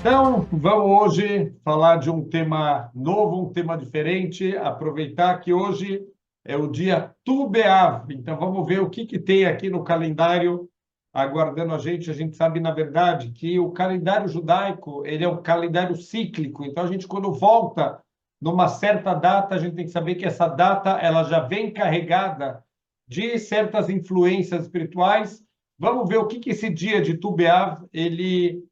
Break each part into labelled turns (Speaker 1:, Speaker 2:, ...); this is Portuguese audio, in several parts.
Speaker 1: Então, vamos hoje falar de um tema novo, um tema diferente, aproveitar que hoje é o dia Tu B'Av. Então, vamos ver o que tem aqui no calendário aguardando a gente. A gente sabe, na verdade, que o calendário judaico, ele é um calendário cíclico. Então, a gente, quando volta numa certa data, a gente tem que saber que essa data ela já vem carregada de certas influências espirituais. Vamos ver o que esse dia de Tu B'Av, ele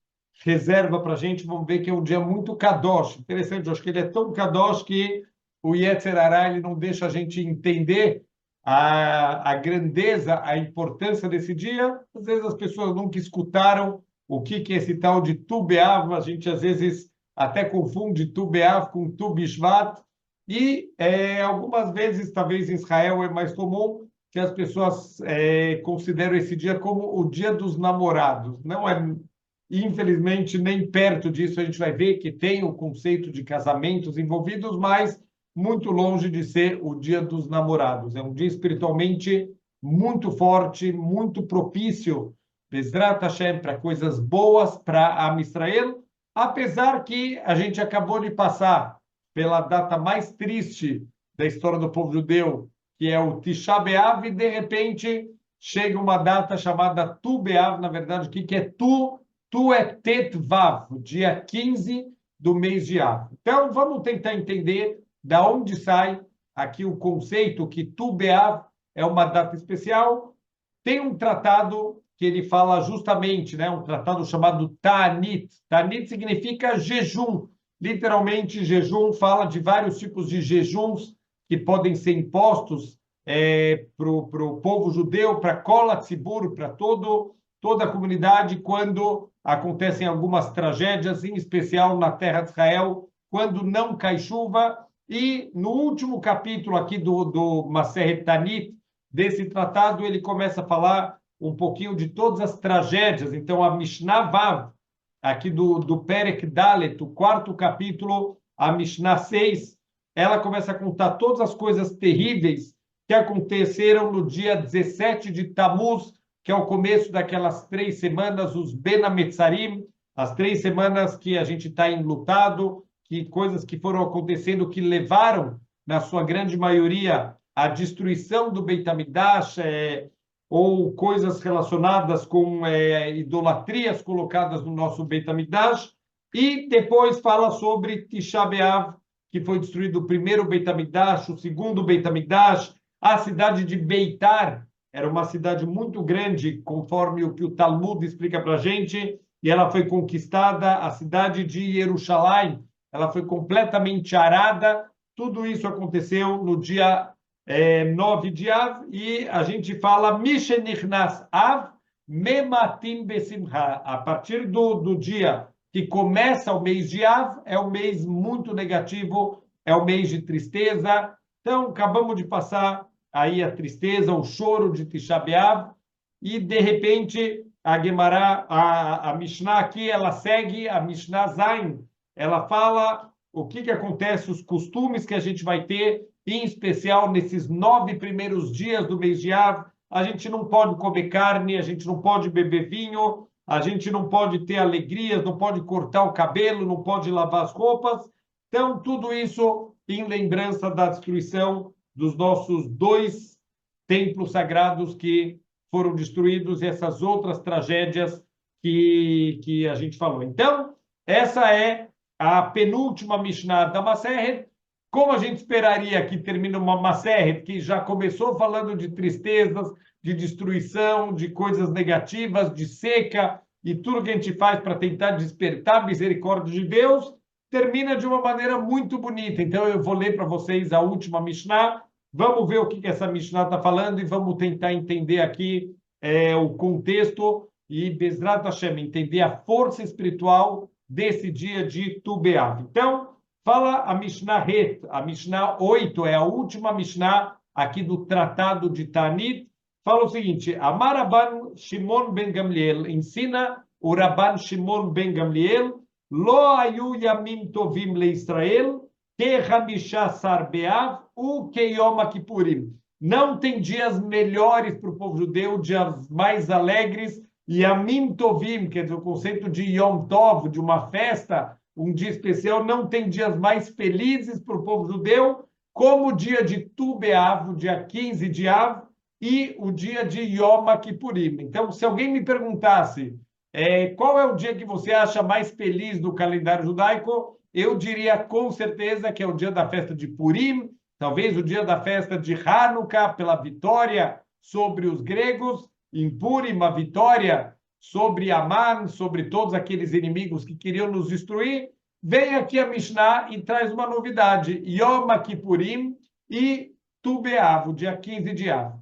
Speaker 1: reserva para a gente. Vamos ver que é um dia muito kadosh. Interessante, eu acho que ele é tão kadosh que o Yetzer Hará ele não deixa a gente entender a grandeza, a importância desse dia. Às vezes as pessoas nunca escutaram o que é esse tal de Tu B'Av. A gente às vezes até confunde Tu B'Av com Tu B'Shvat. E algumas vezes, talvez em Israel é mais comum, que as pessoas consideram esse dia como o dia dos namorados. Não é, infelizmente, nem perto disso. A gente vai ver que tem o conceito de casamentos envolvidos, mas muito longe de ser o dia dos namorados. É um dia espiritualmente muito forte, muito propício, Bezrat Hashem, para coisas boas para Am Israel, apesar que a gente acabou de passar pela data mais triste da história do povo judeu, que é o Tisha B'Av, e de repente chega uma data chamada Tu B'Av. Na verdade, o que é Tu? Tu é Tet Vav, dia 15 do mês de Av. Então, vamos tentar entender da onde sai aqui o conceito que Tu B'Av é uma data especial. Tem um tratado que ele fala justamente, né, um tratado chamado Ta'anit. Ta'anit significa jejum. Literalmente, jejum fala de vários tipos de jejuns que podem ser impostos para o povo judeu, para Kol HaTzibur, para toda a comunidade, quando acontecem algumas tragédias, em especial na terra de Israel, quando não cai chuva. E no último capítulo aqui do Maseret Tanit, desse tratado, ele começa a falar um pouquinho de todas as tragédias. Então, a Mishnah Vav, aqui do Perek Dalet, o quarto capítulo, a Mishnah 6, ela começa a contar todas as coisas terríveis que aconteceram no dia 17 de Tammuz, que é o começo daquelas 3 semanas, os Ben Hametzarim, as 3 semanas que a gente está enlutado, que coisas que foram acontecendo que levaram, na sua grande maioria, à destruição do Beit HaMikdash, ou coisas relacionadas com idolatrias colocadas no nosso Beit HaMikdash. E depois fala sobre Tisha B'Av, que foi destruído o primeiro Beit HaMikdash, o segundo Beit HaMikdash, a cidade de Beitar, era uma cidade muito grande, conforme o que o Talmud explica para a gente, e ela foi conquistada, a cidade de Jerusalém, ela foi completamente arada. Tudo isso aconteceu no dia 9 de Av, e a gente fala Mishenichnas Av, Mematim Besimcha. A partir do dia que começa o mês de Av, é um mês muito negativo, é um mês de tristeza. Então, acabamos de passar aí a tristeza, o choro de Tisha B'Av, e de repente a Gemara, a Mishnah aqui, ela segue a Mishnah Zain, ela fala o que acontece, os costumes que a gente vai ter, em especial nesses 9 primeiros dias do mês de Av. A gente não pode comer carne, a gente não pode beber vinho, a gente não pode ter alegrias, não pode cortar o cabelo, não pode lavar as roupas. Então, tudo isso em lembrança da destruição dos nossos 2 templos sagrados que foram destruídos, e essas outras tragédias que a gente falou. Então, essa é a penúltima Mishnah da Maseret. Como a gente esperaria que termine uma Maseret que já começou falando de tristezas, de destruição, de coisas negativas, de seca, e tudo que a gente faz para tentar despertar a misericórdia de Deus, termina de uma maneira muito bonita. Então, eu vou ler para vocês a última Mishnah. Vamos ver o que essa Mishnah está falando e vamos tentar entender aqui o contexto e, Bezrat Hashem, entender a força espiritual desse dia de Tu B'Av. Então, fala a Mishnah Het, a Mishnah 8, é a última Mishnah aqui do Tratado de Tanit. Fala o seguinte: Amar Rabban Shimon ben Gamliel, ensina o Rabban Shimon ben Gamliel, Lo ayu yamim tovim leIsrael, que Hamishasar Be'av, o que Yom Kippurim. Não tem dias melhores para o povo judeu, dias mais alegres Yamim Tovim, quer dizer, o conceito de Yom Tov, de uma festa, um dia especial, não tem dias mais felizes para o povo judeu, como o dia de Tu B'Av, o dia 15 de Av, e o dia de Yom Kippurim. Então, se alguém me perguntasse qual é o dia que você acha mais feliz do calendário judaico, eu diria com certeza que é o dia da festa de Purim, talvez o dia da festa de Hanukkah, pela vitória sobre os gregos, em Purim, a vitória sobre Amán, sobre todos aqueles inimigos que queriam nos destruir. Vem aqui a Mishnah e traz uma novidade, Yom Kippurim e Tu B'Av, o dia 15 de Av.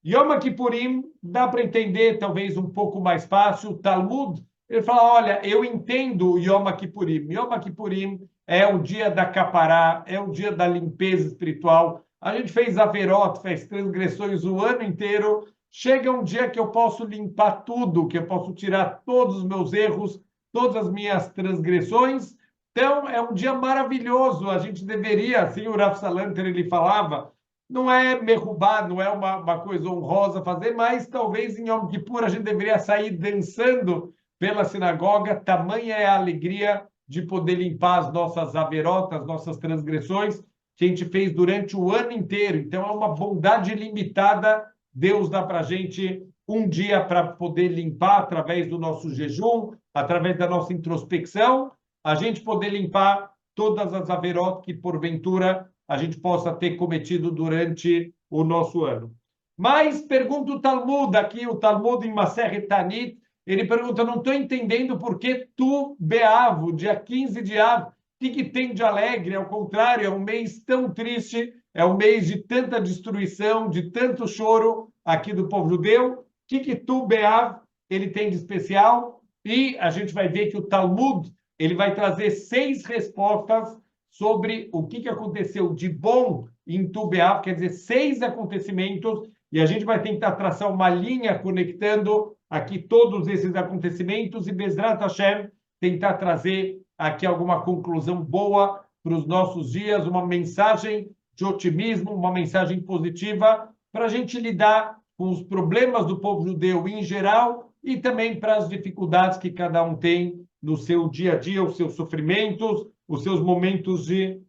Speaker 1: Yom Kippurim dá para entender talvez um pouco mais fácil. O Talmud, ele fala, olha, eu entendo Yom Kippurim. Yom Kippurim é o dia da capará, é o dia da limpeza espiritual. A gente fez averot, fez transgressões o ano inteiro. Chega um dia que eu posso limpar tudo, que eu posso tirar todos os meus erros, todas as minhas transgressões. Então, é um dia maravilhoso. A gente deveria, assim o Rav Salanter ele falava, não é merubá, não é uma coisa honrosa fazer, mas talvez em Yom Kippur a gente deveria sair dançando pela sinagoga, tamanha é a alegria de poder limpar as nossas averotas, nossas transgressões, que a gente fez durante o ano inteiro. Então, é uma bondade ilimitada. Deus dá para a gente um dia para poder limpar através do nosso jejum, através da nossa introspecção, a gente poder limpar todas as averotas que, porventura, a gente possa ter cometido durante o nosso ano. Mas pergunta o Talmud, aqui o Talmud em Masechet Tanit, ele pergunta, não estou entendendo por que Tu B'Av, dia 15 de Av, o que tem de alegre? Ao contrário, é um mês tão triste, é um mês de tanta destruição, de tanto choro aqui do povo judeu. O que Tu B'Av ele tem de especial? E a gente vai ver que o Talmud ele vai trazer 6 respostas sobre o que aconteceu de bom em Tu B'Av, quer dizer, 6 acontecimentos, e a gente vai tentar traçar uma linha conectando aqui todos esses acontecimentos e Bezrat Hashem tentar trazer aqui alguma conclusão boa para os nossos dias, uma mensagem de otimismo, uma mensagem positiva para a gente lidar com os problemas do povo judeu em geral e também para as dificuldades que cada um tem no seu dia a dia, os seus sofrimentos, os seus momentos de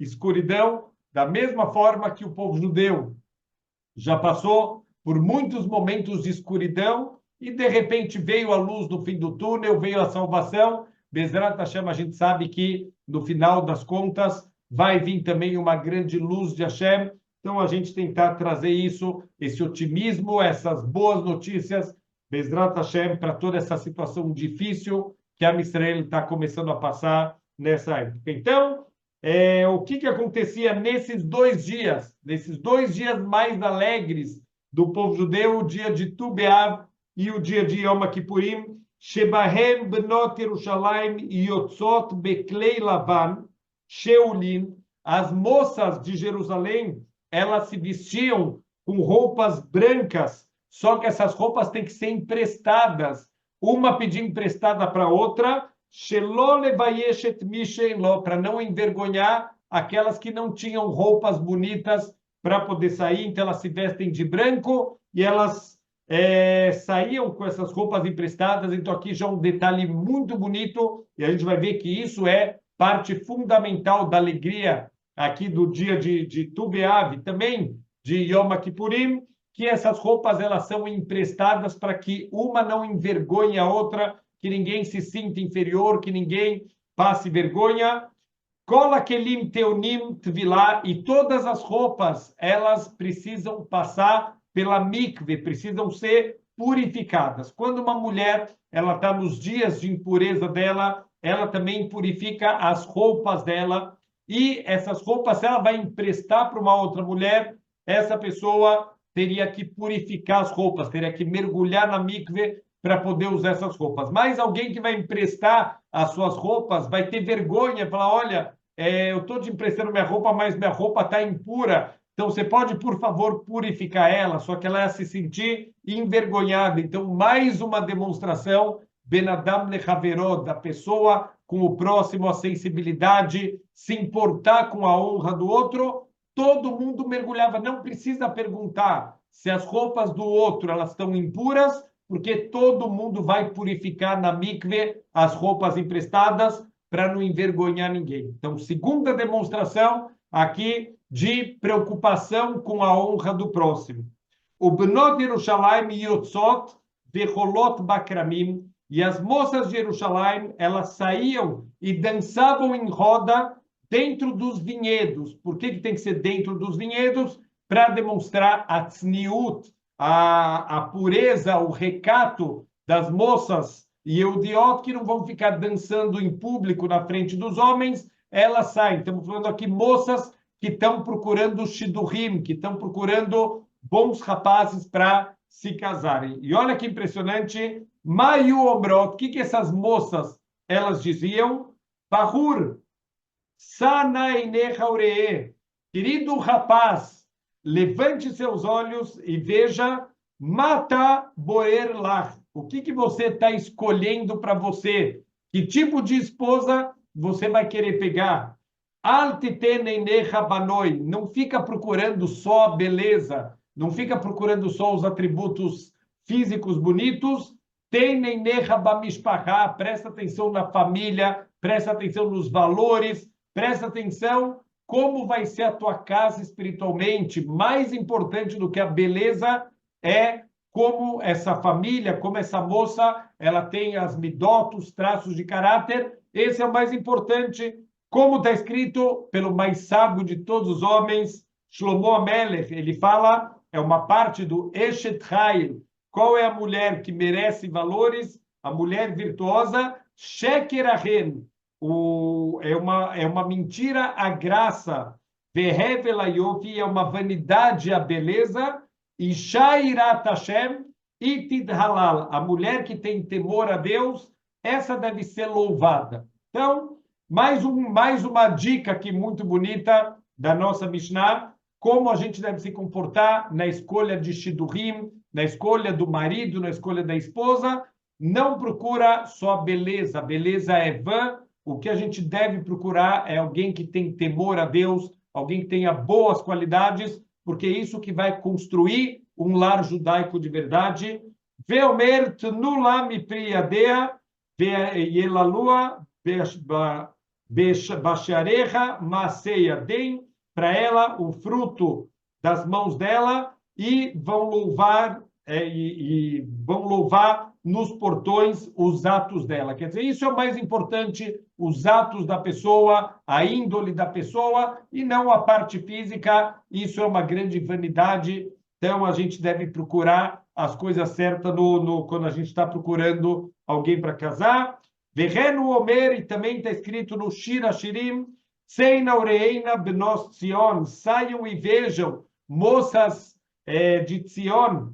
Speaker 1: escuridão, da mesma forma que o povo judeu já passou por muitos momentos de escuridão e, de repente, veio a luz no fim do túnel, veio a salvação. Bezrat Hashem, a gente sabe que, no final das contas, vai vir também uma grande luz de Hashem. Então, a gente tentar trazer isso, esse otimismo, essas boas notícias, Bezrat Hashem, para toda essa situação difícil que a Israel está começando a passar nessa época. Então, o que acontecia nesses 2 dias mais alegres do povo judeu, o dia de Tu B'Av e o dia de Yom Kippurim, Shebahem Bnot Yerushalayim Yotzot Beklei Lavan Sheulin, as moças de Jerusalém, elas se vestiam com roupas brancas, só que essas roupas têm que ser emprestadas, uma pedir emprestada para outra, para não envergonhar aquelas que não tinham roupas bonitas para poder sair, então elas se vestem de branco e elas saíam com essas roupas emprestadas. Então aqui já um detalhe muito bonito e a gente vai ver que isso é parte fundamental da alegria aqui do dia de Tu B'Av, também de Yom Kippurim, que essas roupas elas são emprestadas para que uma não envergonhe a outra, que ninguém se sinta inferior, que ninguém passe vergonha. Kol hakelim teonim tvilá, e todas as roupas, elas precisam passar pela mikve, precisam ser purificadas. Quando uma mulher ela está nos dias de impureza dela, ela também purifica as roupas dela, e essas roupas, se ela vai emprestar para uma outra mulher, essa pessoa teria que purificar as roupas, teria que mergulhar na mikve para poder usar essas roupas. Mas alguém que vai emprestar as suas roupas vai ter vergonha, falar, olha, eu estou te emprestando minha roupa, mas minha roupa está impura, então você pode, por favor, purificar ela, só que ela ia se sentir envergonhada. Então, mais uma demonstração, Ben Adam Lechaverot, da pessoa com o próximo, a sensibilidade, se importar com a honra do outro. Todo mundo mergulhava, não precisa perguntar se as roupas do outro elas estão impuras, porque todo mundo vai purificar na mikve as roupas emprestadas para não envergonhar ninguém. Então, segunda demonstração aqui de preocupação com a honra do próximo. O Bnot Yerushalayim Yotzot Vecholot Bakramim, e as moças de Jerusalém, elas saíam e dançavam em roda dentro dos vinhedos. Por que tem que ser dentro dos vinhedos? Para demonstrar a tzniut, a pureza, o recato das moças Yehudiot, que não vão ficar dançando em público na frente dos homens, elas saem. Estamos falando aqui moças que estão procurando shidduchim, que estão procurando bons rapazes para se casarem. E olha que impressionante, Mayu Omrot, o que essas moças elas diziam? Bahur, Sana Einecha Uree, querido rapaz, levante seus olhos e veja, Mata Boer Lach, o que você está escolhendo para você? Que tipo de esposa você vai querer pegar? Altiten Einecha Banoi, não fica procurando só a beleza, não fica procurando só os atributos físicos bonitos, presta atenção na família, presta atenção nos valores, presta atenção como vai ser a tua casa espiritualmente. Mais importante do que a beleza é como essa família, como essa moça, ela tem as midot, os traços de caráter. Esse é o mais importante. Como está escrito pelo mais sábio de todos os homens, Shlomo Amelech, ele fala, é uma parte do Eshet Chayil. Qual é a mulher que merece valores? A mulher virtuosa, Sheker Ahen. É uma mentira a graça. Vehevel Ayofi é uma vanidade a beleza. E Shairat Hashem Itid Halal. A mulher que tem temor a Deus, essa deve ser louvada. Então, mais uma dica aqui muito bonita da nossa Mishnah, como a gente deve se comportar na escolha de Shidduchim, na escolha do marido, na escolha da esposa. Não procura só beleza, beleza é vã. O que a gente deve procurar é alguém que tem temor a Deus, alguém que tenha boas qualidades, porque é isso que vai construir um lar judaico de verdade. Veomer tnula mipriyadea veyelalua basharecha maseia. Deem para ela o fruto das mãos dela e vão louvar nos portões os atos dela. Quer dizer, isso é o mais importante, os atos da pessoa, a índole da pessoa, e não a parte física. Isso é uma grande vanidade. Então, a gente deve procurar as coisas certas quando a gente está procurando alguém para casar. Verreno Omer, e também está escrito no Shir Hashirim, Seina Ureina Benos Tzion, saiam e vejam, moças de Tzion,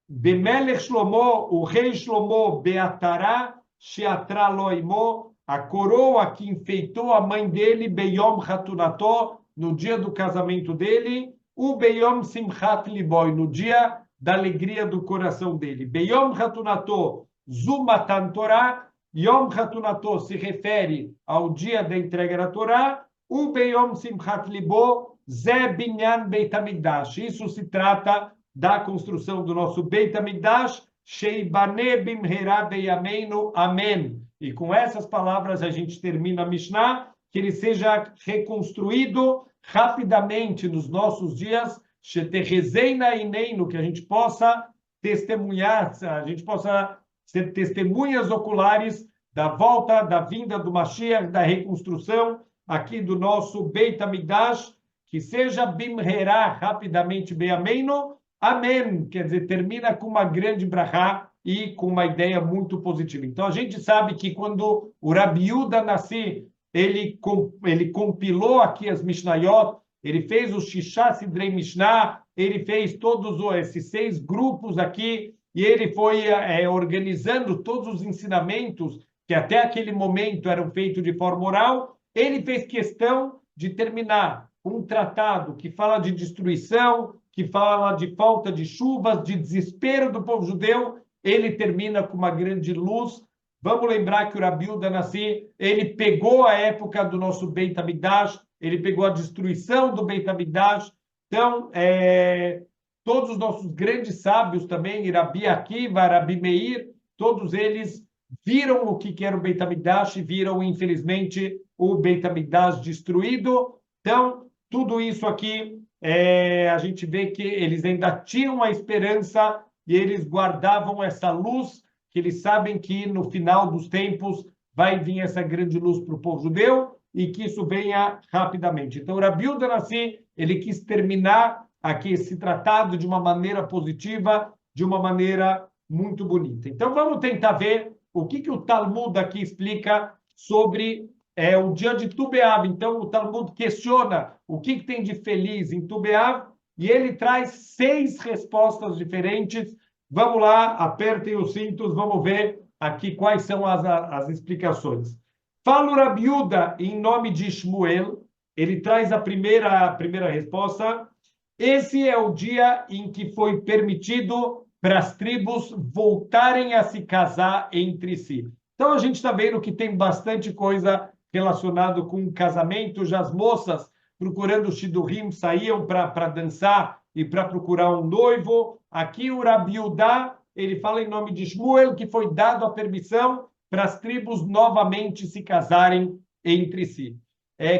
Speaker 1: Bemelech Shlomo, o rei Shlomo, Beatará, Sheatra Loimo, a coroa que enfeitou a mãe dele, Beyom Hatunato, no dia do casamento dele, o Beyom Simchat Liboy, no dia da alegria do coração dele. Beyom Hatunato, Zumatan Torah, Yom Hatunato se refere ao dia da entrega da Torá, o Beyom Simchat Libo, Ze Binyan Beit HaMikdash. Isso se trata da construção do nosso Beit HaMikdash, Sheibane Bimhera Beyameinu, Amém. E com essas palavras a gente termina a Mishnah, que ele seja reconstruído rapidamente nos nossos dias, Shetechezeina Ineinu, que a gente possa testemunhar, a gente possa ser testemunhas oculares da volta, da vinda do Mashiach, da reconstrução aqui do nosso Beit HaMikdash, que seja Bimherá, rapidamente, Beyameinu, Amém. Quer dizer, termina com uma grande brachá e com uma ideia muito positiva. Então, a gente sabe que quando o Rabi Yehuda Nassi, ele compilou aqui as Mishnayot, ele fez o Shisha Sidrei Mishnah, ele fez todos esses 6 grupos aqui, e ele foi organizando todos os ensinamentos que até aquele momento eram feitos de forma oral. Ele fez questão de terminar um tratado que fala de destruição, que fala de falta de chuvas, de desespero do povo judeu. Ele termina com uma grande luz. Vamos lembrar que o Rabi Yehuda Nassi, ele pegou a época do nosso Beit HaMikdash, ele pegou a destruição do Beit HaMikdash. Então, todos os nossos grandes sábios também, Rabi Akiva, Rabi Meir, todos eles viram o que era o Beit HaMikdash e viram, infelizmente, o Beit HaMikdash destruído. Então, tudo isso aqui, a gente vê que eles ainda tinham a esperança e eles guardavam essa luz, que eles sabem que no final dos tempos vai vir essa grande luz para o povo judeu e que isso venha rapidamente. Então, Rabi Yehuda Hanassi, ele quis terminar aqui esse tratado de uma maneira positiva, de uma maneira muito bonita. Então, vamos tentar ver o que o Talmud aqui explica sobre o dia de Tu B'Av. Então, o Talmud questiona o que tem de feliz em Tu B'Av e ele traz 6 respostas diferentes. Vamos lá, apertem os cintos, vamos ver aqui quais são as explicações. Fala o Rabi Yehuda em nome de Shmuel, ele traz a primeira resposta. Esse é o dia em que foi permitido para as tribos voltarem a se casar entre si. Então, a gente está vendo que tem bastante coisa relacionada com casamento. Já as moças, procurando o Shidurim, saíam para dançar e para procurar um noivo. Aqui o Rabi Yehuda, ele fala em nome de Shmuel, que foi dado a permissão para as tribos novamente se casarem entre si.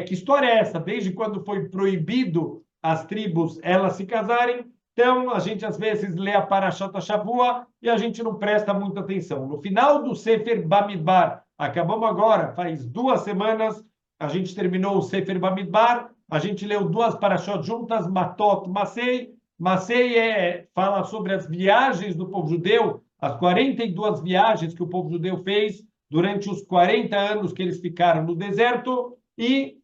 Speaker 1: Que história é essa? Desde quando foi proibido as tribos elas se casarem? Então, a gente às vezes lê a Parashat Shavua e a gente não presta muita atenção. No final do Sefer Bamidbar, acabamos agora, faz 2 semanas, a gente terminou o Sefer Bamidbar, a gente leu 2 Parashot juntas, Matot, Masei. Masei fala sobre as viagens do povo judeu, as 42 viagens que o povo judeu fez durante os 40 anos que eles ficaram no deserto, e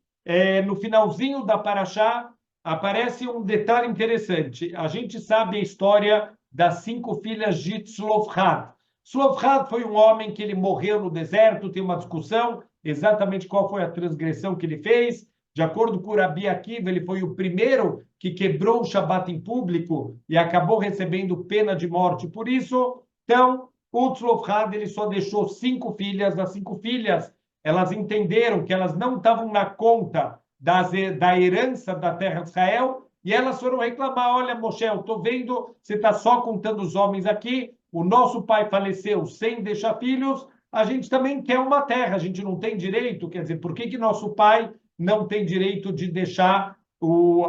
Speaker 1: no finalzinho da Parashá, aparece um detalhe interessante. A gente sabe a história das 5 filhas de Tzlofchad. Tzlofchad foi um homem que ele morreu no deserto, tem uma discussão exatamente qual foi a transgressão que ele fez. De acordo com o Rabi Akiva, ele foi o primeiro que quebrou o Shabat em público e acabou recebendo pena de morte por isso. Então, o Tzlofchad, ele só deixou 5 filhas. As 5 filhas, elas entenderam que elas não estavam na conta da herança da terra de Israel, e elas foram reclamar: olha, Moshe, eu estou vendo, você está só contando os homens aqui, o nosso pai faleceu sem deixar filhos, a gente também quer uma terra, a gente não tem direito, quer dizer, por que nosso pai não tem direito de deixar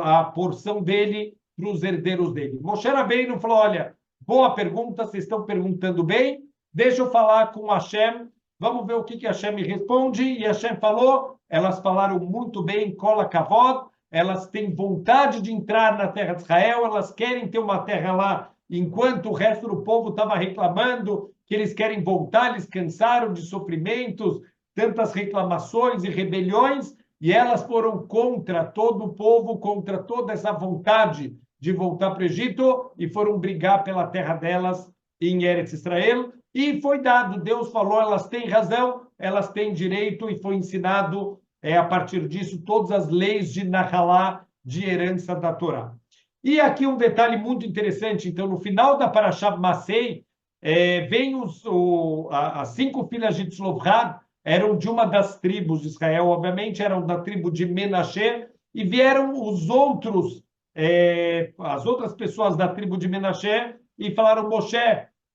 Speaker 1: a porção dele para os herdeiros dele? Moshe Rabbeinu falou: olha, boa pergunta, vocês estão perguntando bem, deixa eu falar com Hashem, vamos ver o que Hashem me responde. E Hashem falou: elas falaram muito bem, Kola Kavod, elas têm vontade de entrar na terra de Israel, elas querem ter uma terra lá, enquanto o resto do povo estava reclamando que eles querem voltar, eles cansaram de sofrimentos, tantas reclamações e rebeliões, e elas foram contra todo o povo, contra toda essa vontade de voltar para o Egito, e foram brigar pela terra delas em Eretz Israel, e foi dado, Deus falou, elas têm razão, elas têm direito, e foi ensinado a partir disso todas as leis de Nahalá, de herança da Torá. E aqui um detalhe muito interessante. Então, no final da Parashat Masei, vem as 5 filhas de Tzlofchad, eram de uma das tribos de Israel, obviamente, eram da tribo de Menashe, e vieram as outras pessoas da tribo de Menashe e falaram: Moshe,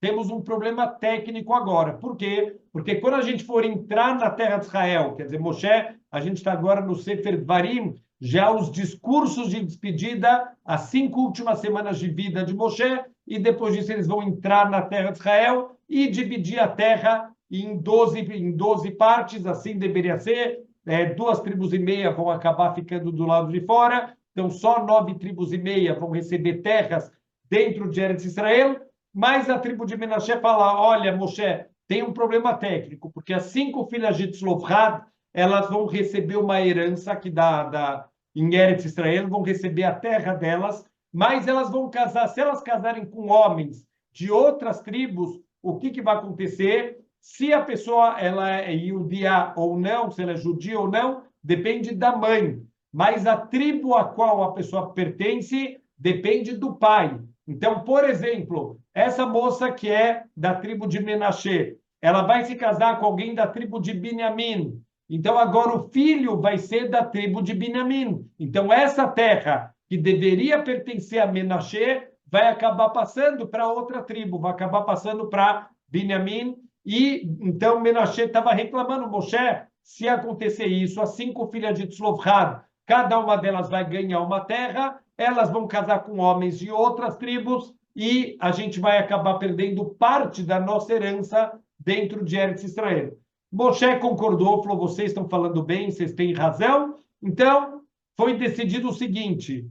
Speaker 1: temos um problema técnico agora. Por quê? Porque quando a gente for entrar na terra de Israel, quer dizer, Moshe, a gente está agora no Sefer Dvarim, já os discursos de despedida, as 5 últimas semanas de vida de Moshe, e depois disso eles vão entrar na terra de Israel e dividir a terra em 12 partes, assim deveria ser. 2 tribos e meia vão acabar ficando do lado de fora, então só 9 tribos e meia vão receber terras dentro de Eretz Israel. Mas a tribo de Menashe fala: olha, Moshe, tem um problema técnico, porque as 5 filhas de Tzlofchad, elas vão receber uma herança que em Eretz Israel, vão receber a terra delas, mas elas vão casar. Se elas casarem com homens de outras tribos, o que vai acontecer? Se a pessoa ela é judia ou não, se ela é judia ou não, depende da mãe. Mas a tribo a qual a pessoa pertence depende do pai. Então, por exemplo, essa moça que é da tribo de Menashe, ela vai se casar com alguém da tribo de Binyamin. Então, agora o filho vai ser da tribo de Binyamin. Então, essa terra que deveria pertencer a Menashe vai acabar passando para outra tribo, vai acabar passando para Binyamin. E então Menashe estava reclamando, Moshe, se acontecer isso, as 5 filhas de Tzlofhad, cada uma delas vai ganhar uma terra, elas vão casar com homens de outras tribos e a gente vai acabar perdendo parte da nossa herança dentro de Eretz Israel. Moshe concordou, falou, vocês estão falando bem, vocês têm razão. Então, foi decidido o seguinte,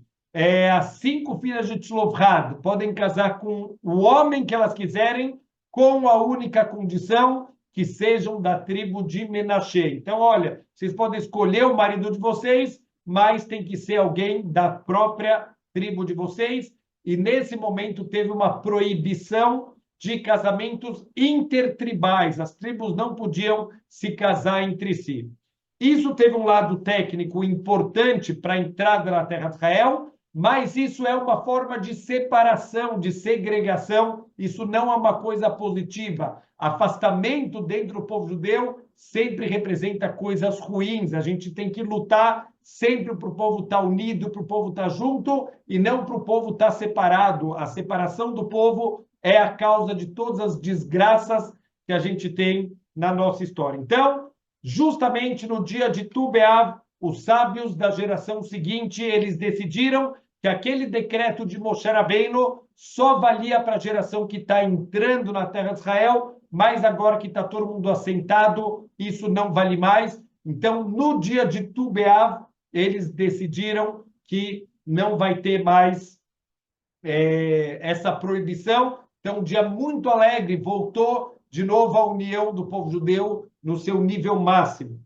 Speaker 1: as 5 filhas de Tzlofhad podem casar com o homem que elas quiserem, com a única condição que sejam da tribo de Menashe. Então, olha, vocês podem escolher o marido de vocês, mas tem que ser alguém da própria tribo de vocês. E nesse momento teve uma proibição de casamentos intertribais. As tribos não podiam se casar entre si. Isso teve um lado técnico importante para a entrada na terra de Israel, mas isso é uma forma de separação, de segregação. Isso não é uma coisa positiva. Afastamento dentro do povo judeu sempre representa coisas ruins. A gente tem que lutar sempre para o povo estar unido, para o povo estar junto e não para o povo estar separado. A separação do povo é a causa de todas as desgraças que a gente tem na nossa história. Então, justamente no dia de Tu B'Av, os sábios da geração seguinte, eles decidiram que aquele decreto de Moshe Rabbeinu só valia para a geração que está entrando na terra de Israel, mas agora que está todo mundo assentado, isso não vale mais. Então, no dia de Tu B'Av, eles decidiram que não vai ter mais essa proibição. Então, um dia muito alegre, voltou de novo a união do povo judeu no seu nível máximo.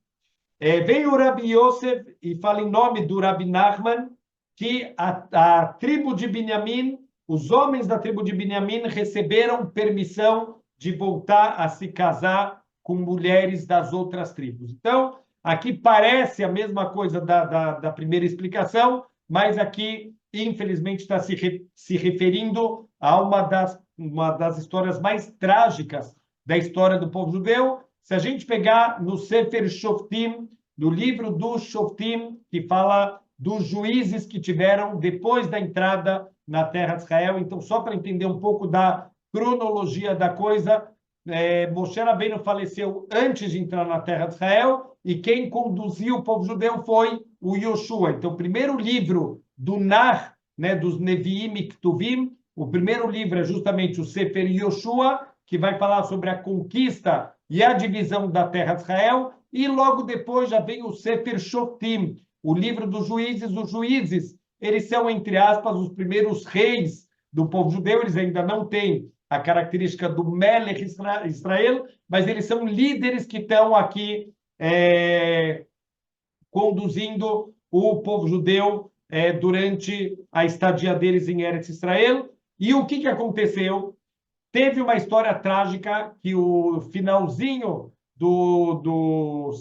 Speaker 1: Veio o Rabi Yosef e fala em nome do Rabi Nachman que a tribo de Binyamin, os homens da tribo de Binyamin receberam permissão de voltar a se casar com mulheres das outras tribos. Então, aqui parece a mesma coisa da primeira explicação, mas aqui, infelizmente, está se referindo a uma das histórias mais trágicas da história do povo judeu. Se a gente pegar no Sefer Shoftim, no livro do Shoftim, que fala dos juízes que tiveram depois da entrada na terra de Israel. Então, só para entender um pouco da cronologia da coisa, Moshe Rabbeinu faleceu antes de entrar na terra de Israel e quem conduziu o povo judeu foi o Yoshua. Então, o primeiro livro do Nar, dos Neviim e Ktuvim, o primeiro livro é justamente o Sefer Yoshua, que vai falar sobre a conquista e a divisão da terra de Israel, e logo depois já vem o Sefer Shoftim, o livro dos juízes. Os juízes, eles são, entre aspas, os primeiros reis do povo judeu, eles ainda não têm a característica do Melech Israel, mas eles são líderes que estão aqui conduzindo o povo judeu durante a estadia deles em Eretz Israel. E o que aconteceu? Teve uma história trágica que o finalzinho do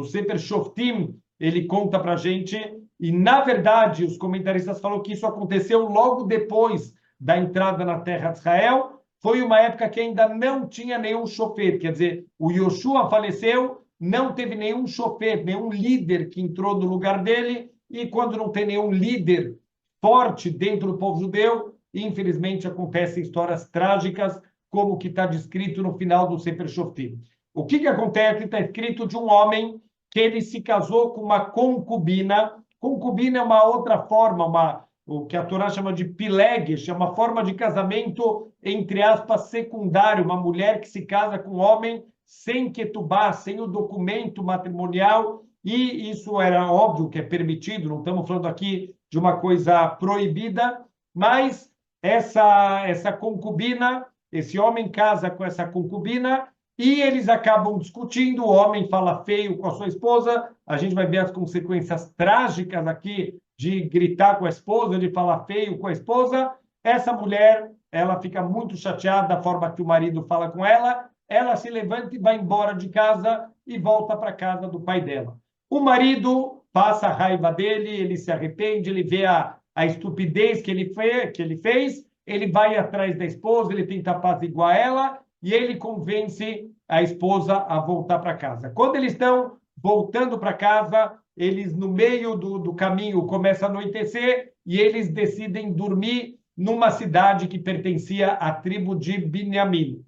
Speaker 1: Sefer Shoftim, ele conta para a gente, e, na verdade, os comentaristas falam que isso aconteceu logo depois da entrada na terra de Israel. Foi uma época que ainda não tinha nenhum shofet, quer dizer, o Yoshua faleceu, não teve nenhum shofet, nenhum líder que entrou no lugar dele, e quando não tem nenhum líder forte dentro do povo judeu, infelizmente acontecem histórias trágicas, como o que está descrito no final do Sefer Shoftim. O que acontece? Está escrito de um homem que ele se casou com uma concubina. Concubina é uma outra forma, o que a Torá chama de pilegesh, é uma forma de casamento, entre aspas, secundário, uma mulher que se casa com um homem sem ketubá, sem o documento matrimonial, e isso era óbvio que é permitido, não estamos falando aqui de uma coisa proibida, mas essa concubina, esse homem casa com essa concubina, e eles acabam discutindo, o homem fala feio com a sua esposa, a gente vai ver as consequências trágicas aqui de gritar com a esposa, de falar feio com a esposa. Essa mulher, ela fica muito chateada da forma que o marido fala com ela, ela se levanta e vai embora de casa e volta para a casa do pai dela. O marido passa a raiva dele, ele se arrepende, ele vê a estupidez que ele fez, ele vai atrás da esposa, ele tenta apaziguar ela, e ele convence a esposa a voltar para casa. Quando eles estão voltando para casa, eles, no meio do caminho, começa a anoitecer e eles decidem dormir numa cidade que pertencia à tribo de Binyamin.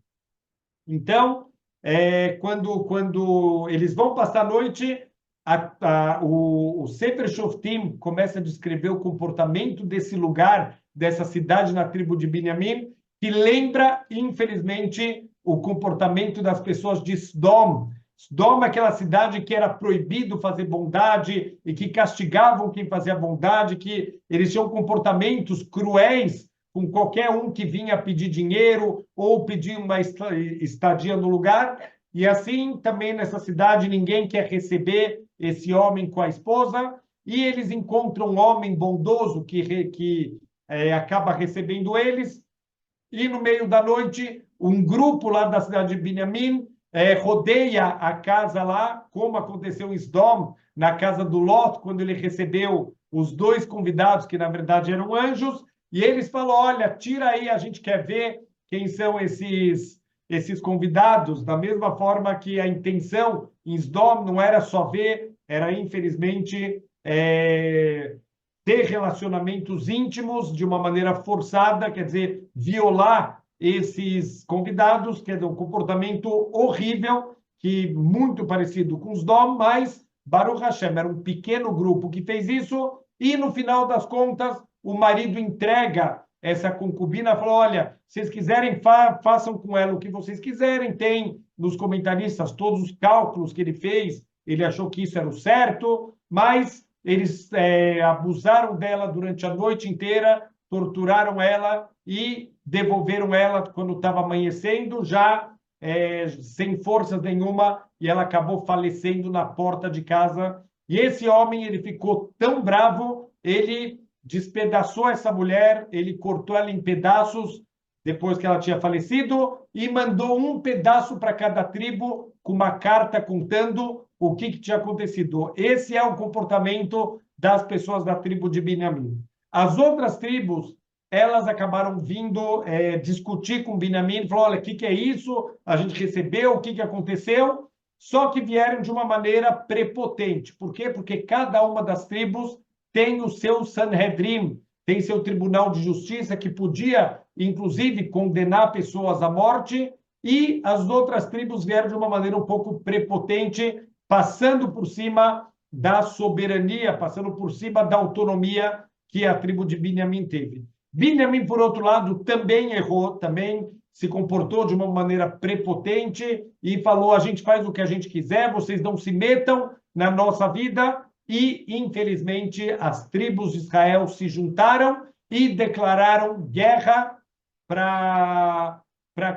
Speaker 1: Então, quando eles vão passar a noite, o Sefer Shoftim começa a descrever o comportamento desse lugar, dessa cidade na tribo de Binyamin, que lembra, infelizmente, o comportamento das pessoas de Sdom. Sdom é aquela cidade que era proibido fazer bondade e que castigavam quem fazia bondade, que eles tinham comportamentos cruéis com qualquer um que vinha pedir dinheiro ou pedir uma estadia no lugar. E assim, também nessa cidade, ninguém quer receber esse homem com a esposa, e eles encontram um homem bondoso que acaba recebendo eles, e no meio da noite, um grupo lá da cidade de Binyamin rodeia a casa lá, como aconteceu em Sdom, na casa do Lot, quando ele recebeu os dois convidados, que na verdade eram anjos, e eles falam, olha, tira aí, a gente quer ver quem são esses convidados, da mesma forma que a intenção em Sdom não era só ver, era, infelizmente, ter relacionamentos íntimos de uma maneira forçada, quer dizer, violar esses convidados, quer dizer, um comportamento horrível, que muito parecido com os Dom, mas Baruch Hashem era um pequeno grupo que fez isso, e no final das contas, o marido entrega essa concubina, falou, olha, se vocês quiserem, façam com ela o que vocês quiserem, tem nos comentaristas todos os cálculos que ele fez, ele achou que isso era o certo, mas eles abusaram dela durante a noite inteira, torturaram ela e devolveram ela quando estava amanhecendo, já sem forças nenhuma, e ela acabou falecendo na porta de casa. E esse homem, ele ficou tão bravo, ele despedaçou essa mulher, ele cortou ela em pedaços depois que ela tinha falecido e mandou um pedaço para cada tribo com uma carta contando o que tinha acontecido. Esse é o comportamento das pessoas da tribo de Binyamin. As outras tribos, elas acabaram vindo discutir com Binyamin, falou, olha, o que é isso? A gente recebeu, o que aconteceu? Só que vieram de uma maneira prepotente. Por quê? Porque cada uma das tribos tem o seu Sanhedrin, tem seu tribunal de justiça que podia, inclusive, condenar pessoas à morte, e as outras tribos vieram de uma maneira um pouco prepotente, passando por cima da soberania, passando por cima da autonomia que a tribo de Binyamin teve. Binyamin, por outro lado, também errou, também se comportou de uma maneira prepotente e falou, a gente faz o que a gente quiser, vocês não se metam na nossa vida, e, infelizmente, as tribos de Israel se juntaram e declararam guerra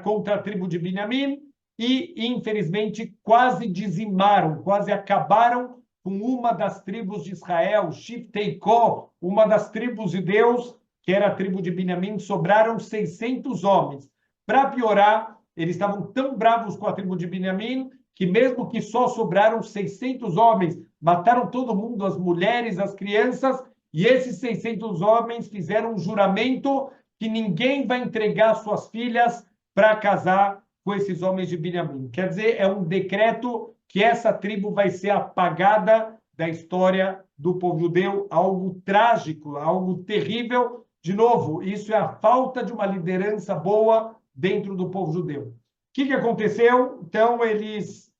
Speaker 1: contra a tribo de Binyamin e, infelizmente, quase dizimaram, quase acabaram com uma das tribos de Israel, Shifteiko, uma das tribos de Deus, que era a tribo de Binyamin, sobraram 600 homens. Para piorar, eles estavam tão bravos com a tribo de Binyamin que mesmo que só sobraram 600 homens, mataram todo mundo, as mulheres, as crianças, e esses 600 homens fizeram um juramento que ninguém vai entregar suas filhas para casar com esses homens de Binyamin. Quer dizer, é um decreto que essa tribo vai ser apagada da história do povo judeu, algo trágico, algo terrível. De novo, isso é a falta de uma liderança boa dentro do povo judeu. O que aconteceu? Então, eles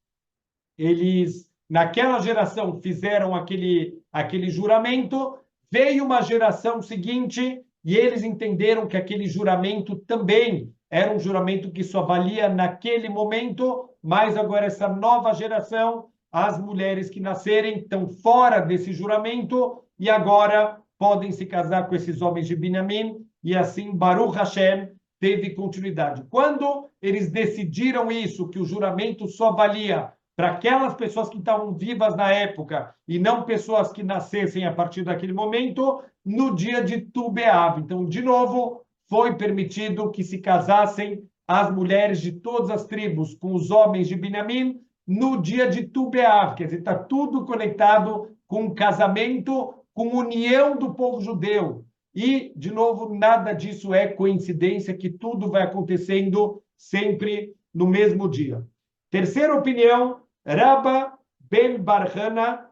Speaker 1: naquela geração fizeram aquele juramento, veio uma geração seguinte e eles entenderam que aquele juramento também era um juramento que só valia naquele momento, mas agora essa nova geração, as mulheres que nascerem estão fora desse juramento e agora podem se casar com esses homens de Binyamin, e assim Baruch Hashem teve continuidade. Quando eles decidiram isso, que o juramento só valia para aquelas pessoas que estavam vivas na época e não pessoas que nascessem a partir daquele momento, no dia de Tu B'Av. Então, de novo, foi permitido que se casassem as mulheres de todas as tribos com os homens de Binyamin no dia de Tu B'Av. Quer dizer, está tudo conectado com casamento, com união do povo judeu. E, de novo, nada disso é coincidência, que tudo vai acontecendo sempre no mesmo dia. Terceira opinião, Rabba ben Barhana,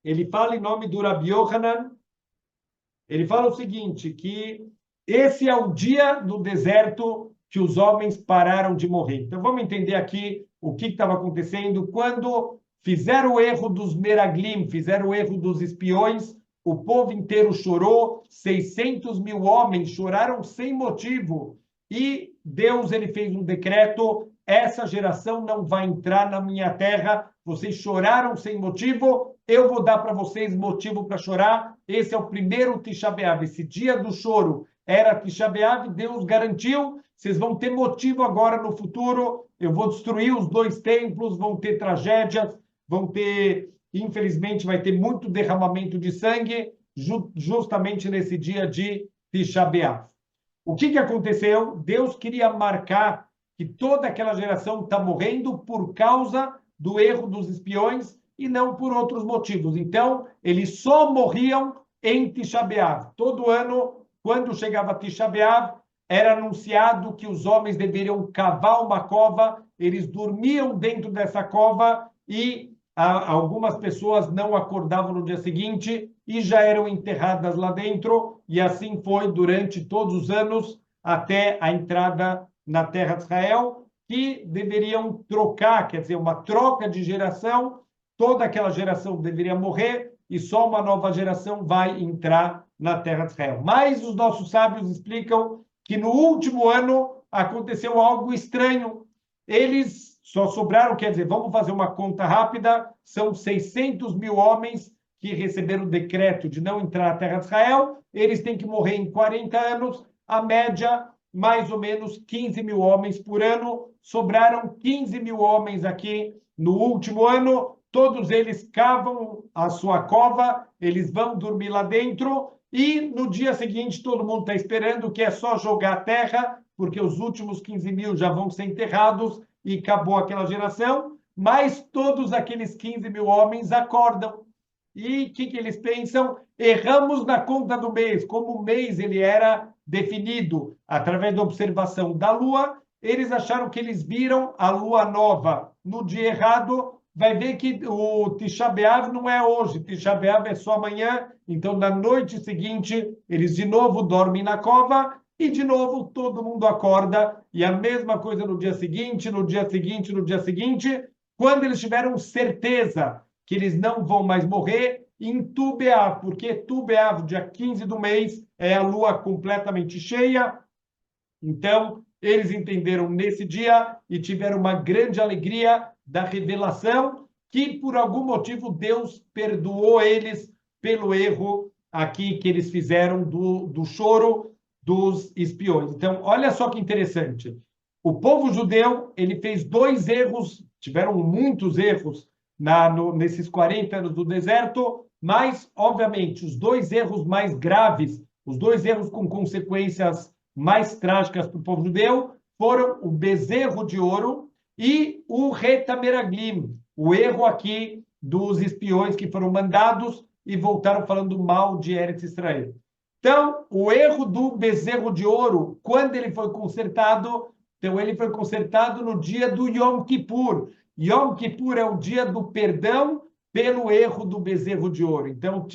Speaker 1: ele fala em nome do Rabi Yohanan, ele fala o seguinte, que Esse é o dia do deserto que os homens pararam de morrer. Então vamos entender aqui o que estava acontecendo quando fizeram o erro dos meraglim, fizeram o erro dos espiões. O povo inteiro chorou, 600 mil homens choraram sem motivo. E Deus ele fez um decreto: essa geração não vai entrar na minha terra. Vocês choraram sem motivo, eu vou dar para vocês motivo para chorar. Esse é o primeiro Tisha B'Av, esse dia do choro. Era Tisha B'Av, Deus garantiu, vocês vão ter motivo agora no futuro, eu vou destruir os 2 templos, vão ter tragédias, vão ter, infelizmente, vai ter muito derramamento de sangue, justamente nesse dia de Tisha B'Av. O que aconteceu? Deus queria marcar que toda aquela geração está morrendo por causa do erro dos espiões e não por outros motivos. Então, eles só morriam em Tisha B'Av. Todo ano, quando chegava Tisha B'Av, era anunciado que os homens deveriam cavar uma cova, eles dormiam dentro dessa cova e algumas pessoas não acordavam no dia seguinte e já eram enterradas lá dentro, e assim foi durante todos os anos até a entrada na terra de Israel, que deveriam trocar, quer dizer, uma troca de geração, toda aquela geração deveria morrer e só uma nova geração vai entrar na terra de Israel. Mas os nossos sábios explicam que no último ano aconteceu algo estranho. Eles só sobraram, quer dizer, vamos fazer uma conta rápida, são 600 mil homens que receberam o decreto de não entrar na terra de Israel, eles têm que morrer em 40 anos, a média, mais ou menos 15 mil homens por ano, sobraram 15 mil homens aqui no último ano, todos eles cavam a sua cova, eles vão dormir lá dentro, e no dia seguinte todo mundo está esperando que é só jogar a terra, porque os últimos 15 mil já vão ser enterrados e acabou aquela geração, mas todos aqueles 15 mil homens acordam. E o que eles pensam? Erramos na conta do mês. Como o mês ele era definido através da observação da Lua, eles acharam que eles viram a Lua nova no dia errado. Vai ver que o Tisha B'Av não é hoje, Tisha B'Av é só amanhã. Então, na noite seguinte, eles de novo dormem na cova e de novo todo mundo acorda. E a mesma coisa no dia seguinte, no dia seguinte, no dia seguinte, quando eles tiveram certeza que eles não vão mais morrer em Tu B'Av, porque Tu B'Av, dia 15 do mês, é a lua completamente cheia. Então, eles entenderam nesse dia e tiveram uma grande alegria da revelação que, por algum motivo, Deus perdoou eles pelo erro aqui que eles fizeram do choro dos espiões. Então, olha só que interessante. O povo judeu, ele fez 2 erros, tiveram muitos erros nesses 40 anos do deserto, mas, obviamente, os 2 erros mais graves, os 2 erros com consequências mais trágicas para o povo judeu, foram o bezerro de ouro e o retameraglim, o erro aqui dos espiões que foram mandados e voltaram falando mal de Eretz Israel. Então, o erro do bezerro de ouro, quando ele foi consertado, então ele foi consertado no dia do Yom Kippur. Yom Kippur é o dia do perdão pelo erro do bezerro de ouro. Então,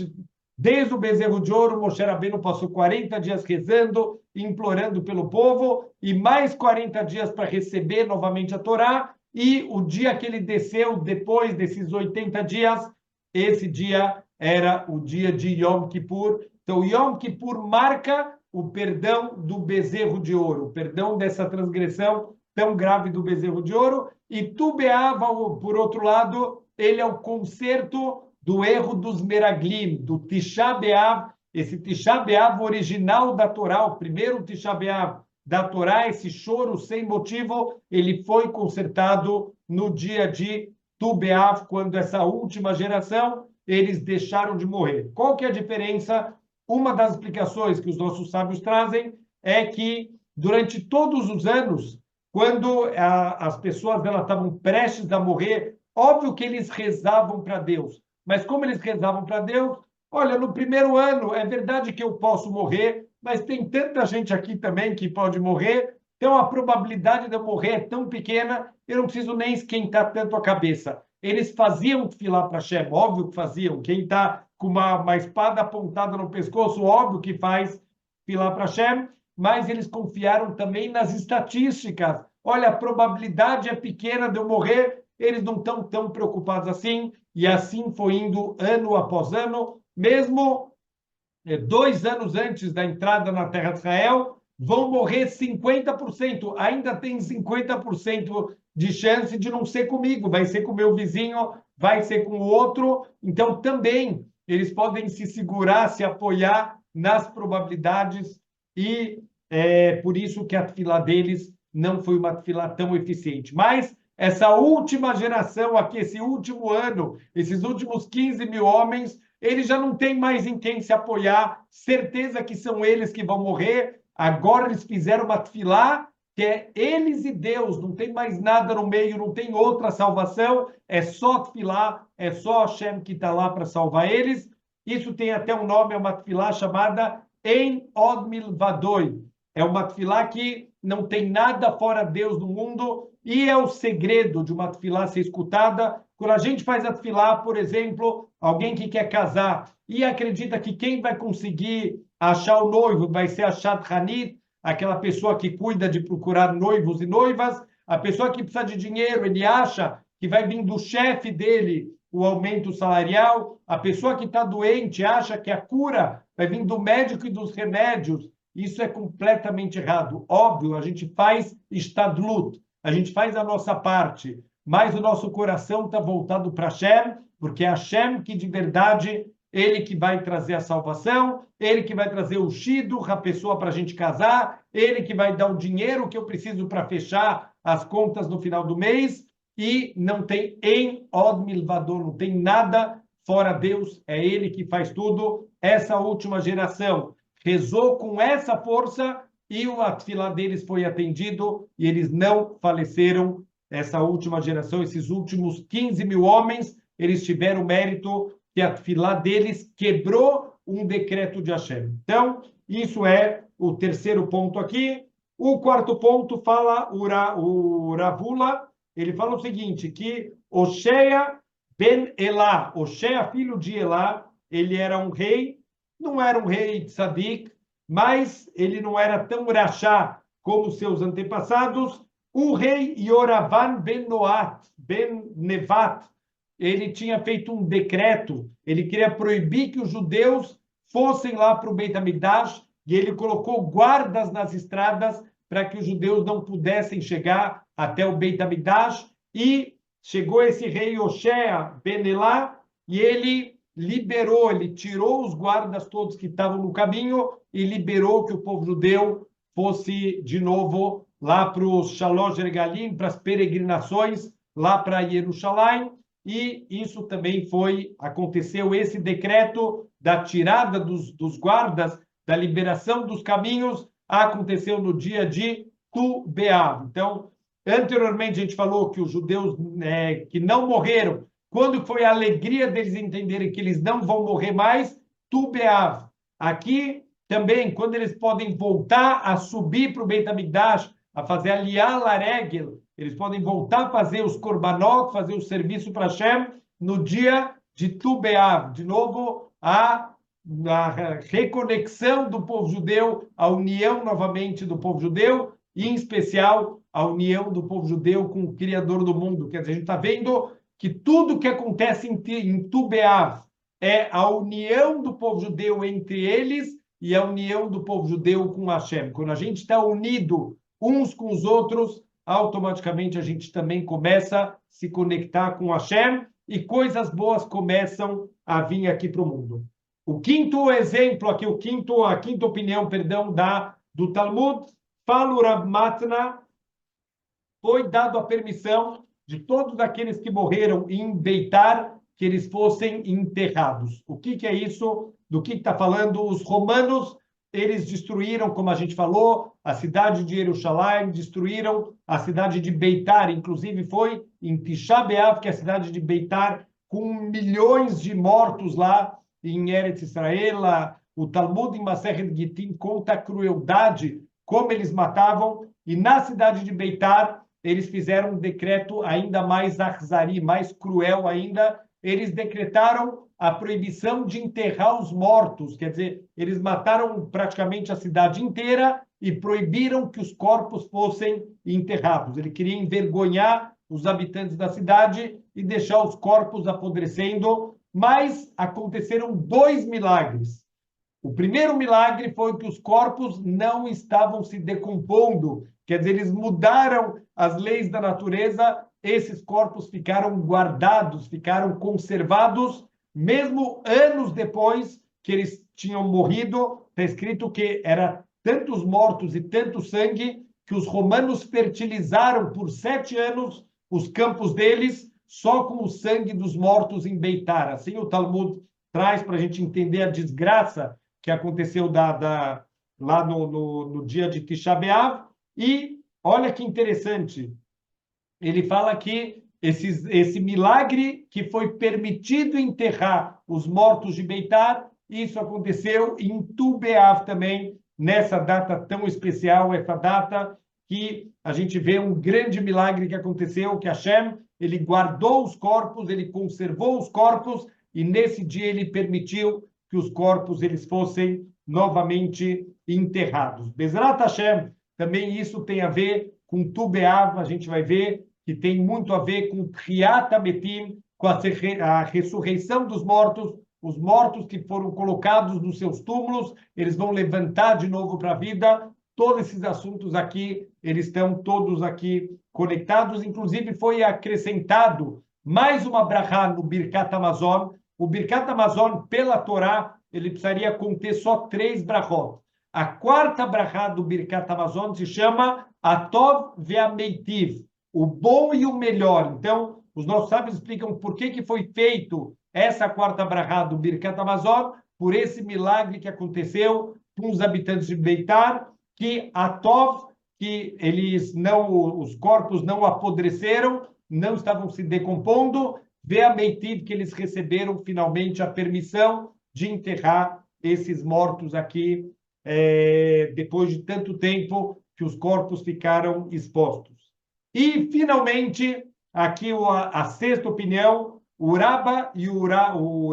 Speaker 1: desde o bezerro de ouro, Moshe Rabbeinu passou 40 dias rezando, implorando pelo povo, e mais 40 dias para receber novamente a Torá, e o dia que ele desceu, depois desses 80 dias, esse dia era o dia de Yom Kippur. Então, Yom Kippur marca o perdão do bezerro de ouro, o perdão dessa transgressão tão grave do bezerro de ouro, e Tu B'Av, por outro lado, ele é o conserto do erro dos meraglim, do Tisha B'Av, esse Tisha B'Av original da Torá, o primeiro Tisha B'Av da Torá, esse choro sem motivo, ele foi consertado no dia de Tu B'Av, quando essa última geração, eles deixaram de morrer. Qual que é a diferença? Uma das explicações que os nossos sábios trazem é que, durante todos os anos, quando as pessoas estavam prestes a morrer, óbvio que eles rezavam para Deus, mas como eles rezavam para Deus, olha, no primeiro ano, é verdade que eu posso morrer, mas tem tanta gente aqui também que pode morrer, então a probabilidade de eu morrer é tão pequena, eu não preciso nem esquentar tanto a cabeça. Eles faziam tefilá para Hashem, óbvio que faziam. Quem está com uma espada apontada no pescoço, óbvio que faz tefilá para Hashem, mas eles confiaram também nas estatísticas. Olha, a probabilidade é pequena de eu morrer, eles não estão tão preocupados assim, e assim foi indo ano após ano, mesmo 2 anos antes da entrada na Terra de Israel, vão morrer 50%. Ainda tem 50% de chance de não ser comigo, vai ser com o meu vizinho, vai ser com o outro. Então, também, eles podem se segurar, se apoiar nas probabilidades e por isso que a tefilá deles não foi uma tefilá tão eficiente. Mas essa última geração aqui, esse último ano, esses últimos 15 mil homens, eles já não têm mais em quem se apoiar, certeza que são eles que vão morrer. Agora eles fizeram uma tefilá, que é eles e Deus, não tem mais nada no meio, não tem outra salvação, é só tefilá, é só Hashem que está lá para salvar eles. Isso tem até um nome, é uma tefilá chamada Ein Od Milvadoi. É uma tefilá que não tem nada fora Deus no mundo, e é o segredo de uma tefilá ser escutada. Quando a gente faz a tefilá, por exemplo, alguém que quer casar e acredita que quem vai conseguir achar o noivo vai ser a Shadchanit, aquela pessoa que cuida de procurar noivos e noivas, a pessoa que precisa de dinheiro, ele acha que vai vir do chefe dele o aumento salarial, a pessoa que está doente acha que a cura vai vir do médico e dos remédios. Isso é completamente errado. Óbvio, a gente faz estadlut, a gente faz a nossa parte, mas o nosso coração está voltado para Hashem, porque é Hashem que de verdade, ele que vai trazer a salvação, ele que vai trazer o shidduch, a pessoa para a gente casar, ele que vai dar o dinheiro que eu preciso para fechar as contas no final do mês, e não tem em od milvador, não tem nada fora Deus, é ele que faz tudo. Essa última geração rezou com essa força e o tefilá deles foi atendido e eles não faleceram. Essa última geração, esses últimos 15 mil homens, eles tiveram mérito que a tefilá deles quebrou um decreto de Hashem. Então, isso é o terceiro ponto aqui. O quarto ponto fala o Ravula, ele fala o seguinte, que Oshea ben Elá, Oshea, filho de Elá, ele era um rei, não era um rei tzadik, mas ele não era tão rachá como seus antepassados. O rei Yoravan ben Nevat, ele tinha feito um decreto, ele queria proibir que os judeus fossem lá para o Beit HaMikdash, e ele colocou guardas nas estradas para que os judeus não pudessem chegar até o Beit HaMikdash, e chegou esse rei Oshea ben Elá, e ele liberou, ele tirou os guardas todos que estavam no caminho e liberou que o povo judeu fosse de novo lá para os Shalosh Regalim, para as peregrinações, lá para Jerusalém, e isso também aconteceu esse decreto da tirada dos guardas, da liberação dos caminhos, aconteceu no dia de Tu B'Av. Então, anteriormente a gente falou que os judeus que não morreram, quando foi a alegria deles entenderem que eles não vão morrer mais, Tu B'Av. Aqui também, quando eles podem voltar a subir para o Beit HaMikdash, a fazer Aliyah Laregel, eles podem voltar a fazer os korbanot, fazer o serviço para Hashem, no dia de Tu B'Av. De novo, a reconexão do povo judeu, a união novamente do povo judeu, e em especial a união do povo judeu com o Criador do mundo. Quer dizer, a gente está vendo que tudo que acontece em Tu B'Av é a união do povo judeu entre eles e a união do povo judeu com Hashem. Quando a gente está unido uns com os outros, automaticamente a gente também começa a se conectar com Hashem e coisas boas começam a vir aqui para o mundo. O quinto exemplo aqui, a quinta opinião, perdão, do Talmud, fala o Rav Matna, foi dado a permissão de todos aqueles que morreram em Beitar, que eles fossem enterrados. O que é isso? Do que está falando? Os romanos, eles destruíram, como a gente falou, a cidade de Jerusalém, destruíram a cidade de Beitar, inclusive foi em Tisha B'Av, que é a cidade de Beitar, com milhões de mortos lá em Eretz Israel. O Talmud em Masechet Gittin conta a crueldade, como eles matavam, e na cidade de Beitar, eles fizeram um decreto ainda mais arzari, mais cruel ainda. Eles decretaram a proibição de enterrar os mortos, quer dizer, eles mataram praticamente a cidade inteira e proibiram que os corpos fossem enterrados. Ele queria envergonhar os habitantes da cidade e deixar os corpos apodrecendo, mas aconteceram 2 milagres. O primeiro milagre foi que os corpos não estavam se decompondo, quer dizer, eles mudaram as leis da natureza, esses corpos ficaram guardados, ficaram conservados, mesmo anos depois que eles tinham morrido. Está escrito que era tantos mortos e tanto sangue que os romanos fertilizaram por 7 anos os campos deles só com o sangue dos mortos em Beitar. Assim o Talmud traz para a gente entender a desgraça que aconteceu lá no dia de Tisha B'Av. E olha que interessante, ele fala que esse milagre que foi permitido enterrar os mortos de Beitar, isso aconteceu em Tu B'Av também, nessa data tão especial, essa data que a gente vê um grande milagre que aconteceu, que Hashem, ele guardou os corpos, ele conservou os corpos, e nesse dia ele permitiu que os corpos eles fossem novamente enterrados. Bezrat Hashem, também isso tem a ver com Tu B'Av, a gente vai ver que tem muito a ver com Tchiat HaMetim, com a ressurreição dos mortos. Os mortos que foram colocados nos seus túmulos, eles vão levantar de novo para a vida. Todos esses assuntos aqui, eles estão todos aqui conectados. Inclusive, foi acrescentado mais uma brachá no Birkat Hamazon. O Birkat Hamazon, pela Torá, ele precisaria conter só 3 brachot. A quarta brachá do Birkat Hamazon se chama Atov Ve'Ameitiv, o bom e o melhor. Então, os nossos sábios explicam por que foi feito essa quarta brachá do Birkat Hamazon, por esse milagre que aconteceu com os habitantes de Beitar, que Atov, que os corpos não apodreceram, não estavam se decompondo, Ve'Ameitiv, que eles receberam finalmente a permissão de enterrar esses mortos aqui, depois de tanto tempo que os corpos ficaram expostos. E, finalmente, aqui a sexta opinião, o Rabba e o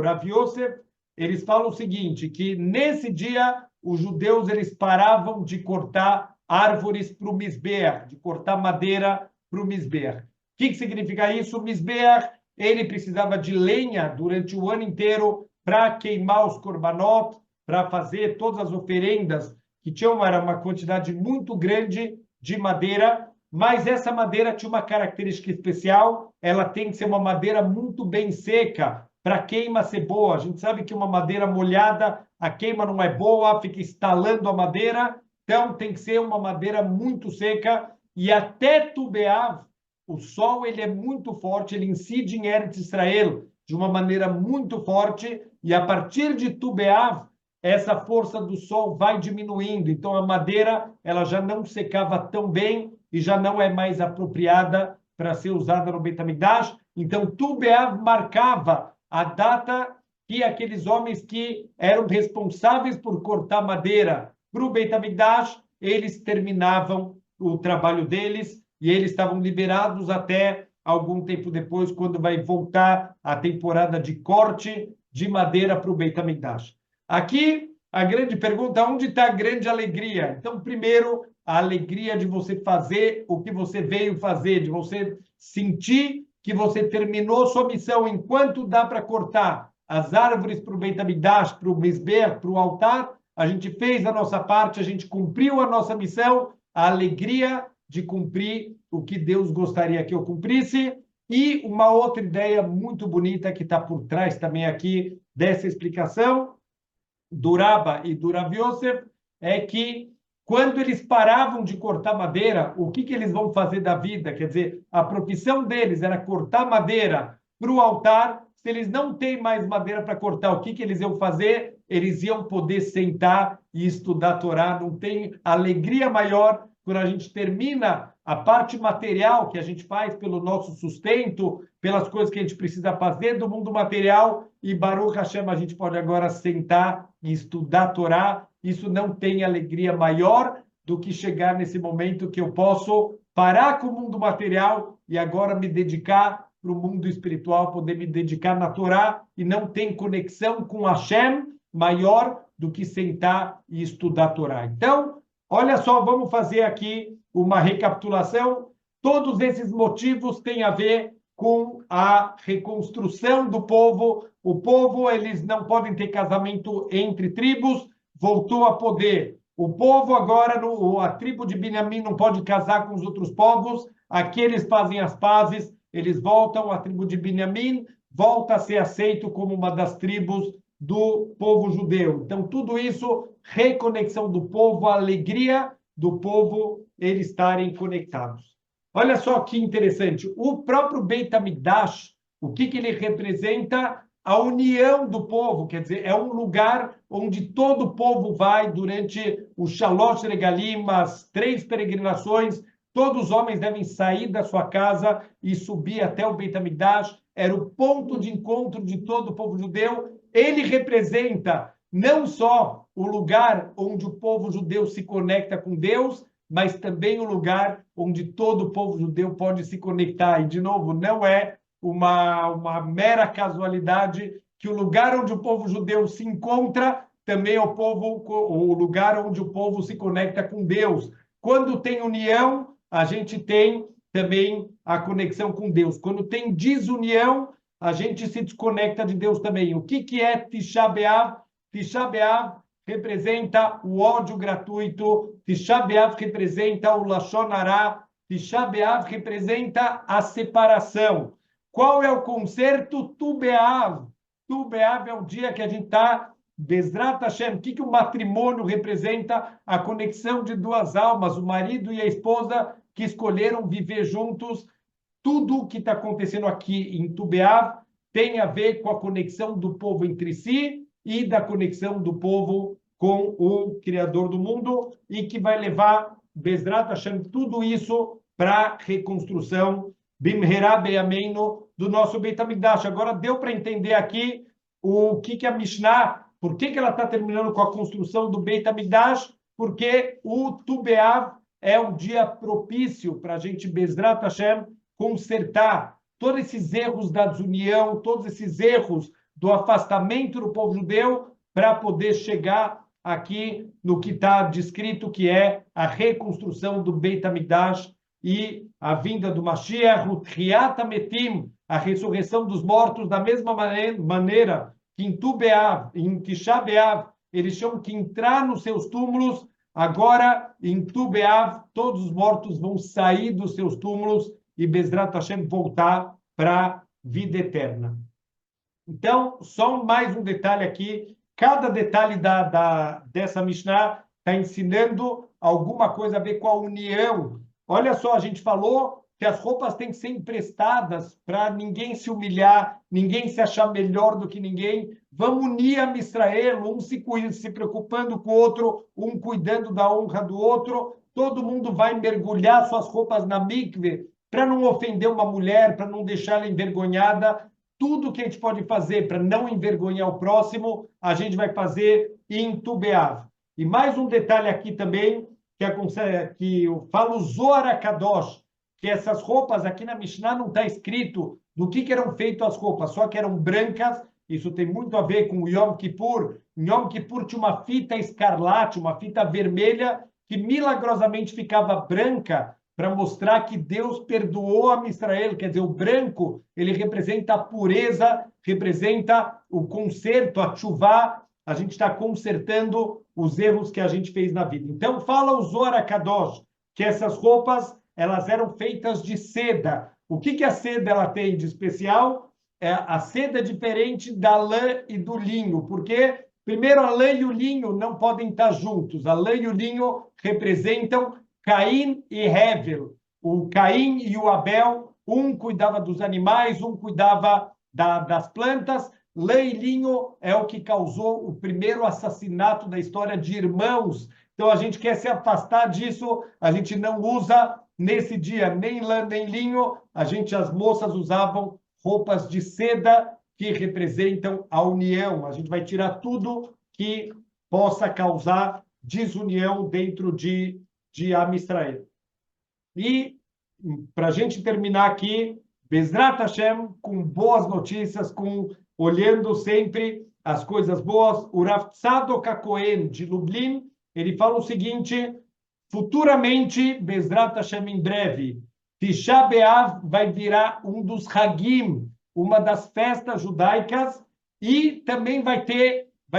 Speaker 1: Rav Yosef, eles falam o seguinte, que nesse dia os judeus eles paravam de cortar árvores para o Mizbeach, de cortar madeira para o Mizbeach. O que significa isso? O Mizbeach, ele precisava de lenha durante o ano inteiro para queimar os korbanot, para fazer todas as oferendas, que era uma quantidade muito grande de madeira, mas essa madeira tinha uma característica especial, ela tem que ser uma madeira muito bem seca, para a queima ser boa. A gente sabe que uma madeira molhada, a queima não é boa, fica estalando a madeira, então tem que ser uma madeira muito seca, e até Tu B'Av, o sol ele é muito forte, ele incide em Eretz Israel de uma maneira muito forte, e a partir de Tu B'Av, essa força do sol vai diminuindo, então a madeira ela já não secava tão bem e já não é mais apropriada para ser usada no Beit HaMikdash. Então, Tu B'Av marcava a data que aqueles homens que eram responsáveis por cortar madeira para o Beit HaMikdash, eles terminavam o trabalho deles e eles estavam liberados até algum tempo depois, quando vai voltar a temporada de corte de madeira para o Beit HaMikdash. Aqui, a grande pergunta, onde está a grande alegria? Então, primeiro, a alegria de você fazer o que você veio fazer, de você sentir que você terminou sua missão. Enquanto dá para cortar as árvores para o Beit HaMikdash, para o Mizbeach, para o altar, a gente fez a nossa parte, a gente cumpriu a nossa missão, a alegria de cumprir o que Deus gostaria que eu cumprisse. E uma outra ideia muito bonita que está por trás também aqui dessa explicação do Rabba e do Rav Yosef é que quando eles paravam de cortar madeira, o que eles vão fazer da vida? Quer dizer, a profissão deles era cortar madeira para o altar. Se eles não têm mais madeira para cortar, o que eles iam fazer? Eles iam poder sentar e estudar a Torá. Não tem alegria maior quando a gente termina a parte material que a gente faz pelo nosso sustento, pelas coisas que a gente precisa fazer do mundo material, e Baruch Hashem, a gente pode agora sentar e estudar a Torá. Isso não tem alegria maior do que chegar nesse momento que eu posso parar com o mundo material e agora me dedicar para o mundo espiritual, poder me dedicar na Torá, e não tem conexão com Hashem maior do que sentar e estudar a Torá. Então, Olha só, vamos fazer aqui uma recapitulação. Todos esses motivos têm a ver com a reconstrução do povo. O povo, eles não podem ter casamento entre tribos, voltou a poder. O povo agora, a tribo de Benjamim não pode casar com os outros povos. Aqui eles fazem as pazes, eles voltam, a tribo de Benjamim volta a ser aceito como uma das tribos do povo judeu. Então, tudo isso, reconexão do povo, a alegria do povo, eles estarem conectados. Olha só que interessante, o próprio Beit HaMikdash, o que ele representa? A união do povo, quer dizer, é um lugar onde todo o povo vai durante o Shalosh Regalim, as 3 peregrinações, todos os homens devem sair da sua casa e subir até o Beit HaMikdash, era o ponto de encontro de todo o povo judeu. Ele representa não só o lugar onde o povo judeu se conecta com Deus, mas também o lugar onde todo o povo judeu pode se conectar. E, de novo, não é uma mera casualidade que o lugar onde o povo judeu se encontra também é o lugar onde o povo se conecta com Deus. Quando tem união, a gente tem também a conexão com Deus. Quando tem desunião, a gente se desconecta de Deus também. O que é Tisha B'Av? Tisha B'Av representa o ódio gratuito, Tisha B'Av representa o Lashon Hara, Tisha B'Av representa a separação. Qual é o concerto? Tu B'Av. Tu B'Av é o dia que a gente está Bezrat Hashem. O que o matrimônio representa? A conexão de 2 almas, o marido e a esposa que escolheram viver juntos. Tudo o que está acontecendo aqui em Tu B'Av tem a ver com a conexão do povo entre si e da conexão do povo com o Criador do mundo, e que vai levar Bezrat Hashem tudo isso para a reconstrução Bimherá Beyameinu do nosso Beit HaMikdash. Agora deu para entender aqui o que a Mishnah, por que ela está terminando com a construção do Beit HaMikdash? Porque o Tu B'Av é um dia propício para a gente, Bezrat Hashem, consertar todos esses erros da desunião, todos esses erros do afastamento do povo judeu, para poder chegar aqui no que está descrito, que é a reconstrução do Beit HaMikdash e a vinda do Mashiach, o Tchiat HaMetim, a ressurreição dos mortos, da mesma maneira que em Tu B'Av, em Tisha B'Av, eles tinham que entrar nos seus túmulos. Agora, em Tu B'Av, todos os mortos vão sair dos seus túmulos e Bezrat Hashem voltar para a vida eterna. Então, só mais um detalhe aqui. Cada detalhe dessa Mishnah está ensinando alguma coisa a ver com a união. Olha só, a gente falou que as roupas têm que ser emprestadas para ninguém se humilhar, ninguém se achar melhor do que ninguém. Vamos unir a Israel, um se preocupando com o outro, um cuidando da honra do outro. Todo mundo vai mergulhar suas roupas na mikve para não ofender uma mulher, para não deixar ela envergonhada. Tudo que a gente pode fazer para não envergonhar o próximo, a gente vai fazer em Tu B'Av. E mais um detalhe aqui também, que eu falo Zohar HaKadosh, que essas roupas aqui na Mishnah não está escrito do que eram feitas as roupas, só que eram brancas. Isso tem muito a ver com o Yom Kippur. Em Yom Kippur tinha uma fita escarlate, uma fita vermelha, que milagrosamente ficava branca, para mostrar que Deus perdoou a Israel. Quer dizer, o branco, ele representa a pureza, representa o conserto, a tchuvá. A gente está consertando os erros que a gente fez na vida. Então, fala o Zohar HaKadosh, que essas roupas, elas eram feitas de seda. O que a seda ela tem de especial? A seda é diferente da lã e do linho, porque, primeiro, a lã e o linho não podem estar juntos. A lã e o linho representam Caim e Hevel. O Caim e o Abel, um cuidava dos animais, um cuidava das plantas. Lã e linho é o que causou o primeiro assassinato da história de irmãos. Então, a gente quer se afastar disso, a gente não usa nesse dia nem lã nem linho. As moças usavam roupas de seda que representam a união. A gente vai tirar tudo que possa causar desunião dentro de Am Israel. E, para a gente terminar aqui, Bezrat Hashem, com boas notícias, olhando sempre as coisas boas, o Rav Tzadok HaKohen de Lublin, ele fala o seguinte, Futuramente, Bezrat Hashem, em breve, Tisha B'Av vai virar um dos Hagim, uma das festas judaicas, e também vai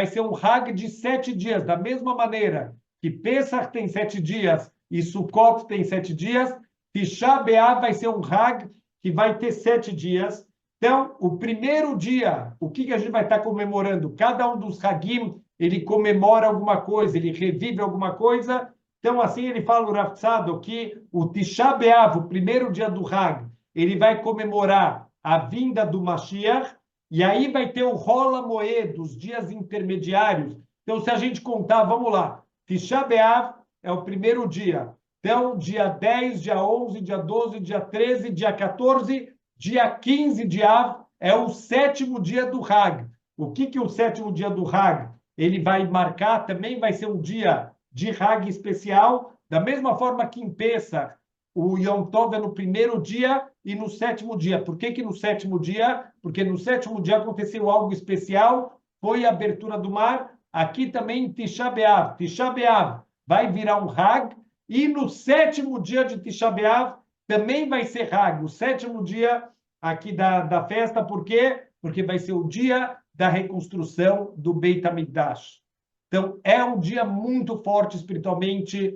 Speaker 1: ser um Hag de 7 dias, da mesma maneira que Pesach tem 7 dias e Sukkot tem 7 dias, Tisha B'Av vai ser um Hag que vai ter 7 dias. Então, o primeiro dia, o que a gente vai estar comemorando? Cada um dos Hagim, ele comemora alguma coisa, ele revive alguma coisa. Então, assim, ele fala, o Rav Tzadok, que o Tisha B'Av, o primeiro dia do Hag, ele vai comemorar a vinda do Mashiach, e aí vai ter o Rola Moed, dos dias intermediários. Então, se a gente contar, vamos lá, Tisha B'Av é o primeiro dia. Então, dia 10, dia 11, dia 12, dia 13, dia 14, dia 15 de Av é o 7º dia do Hag. O que o 7º dia do Hag ele vai marcar? Também vai ser um dia de Hag especial, da mesma forma que em Pesach, o Yom Tov é no primeiro dia e no 7º dia. Por que no 7º dia? Porque no 7º dia aconteceu algo especial, foi a abertura do mar. Aqui também Tisha B'Av. Tisha B'Av vai virar um Hag, e no 7º dia de Tisha B'Av também vai ser Hag, o 7º dia aqui da festa. Por quê? Porque vai ser o dia da reconstrução do Beit HaMikdash. Então, é um dia muito forte espiritualmente.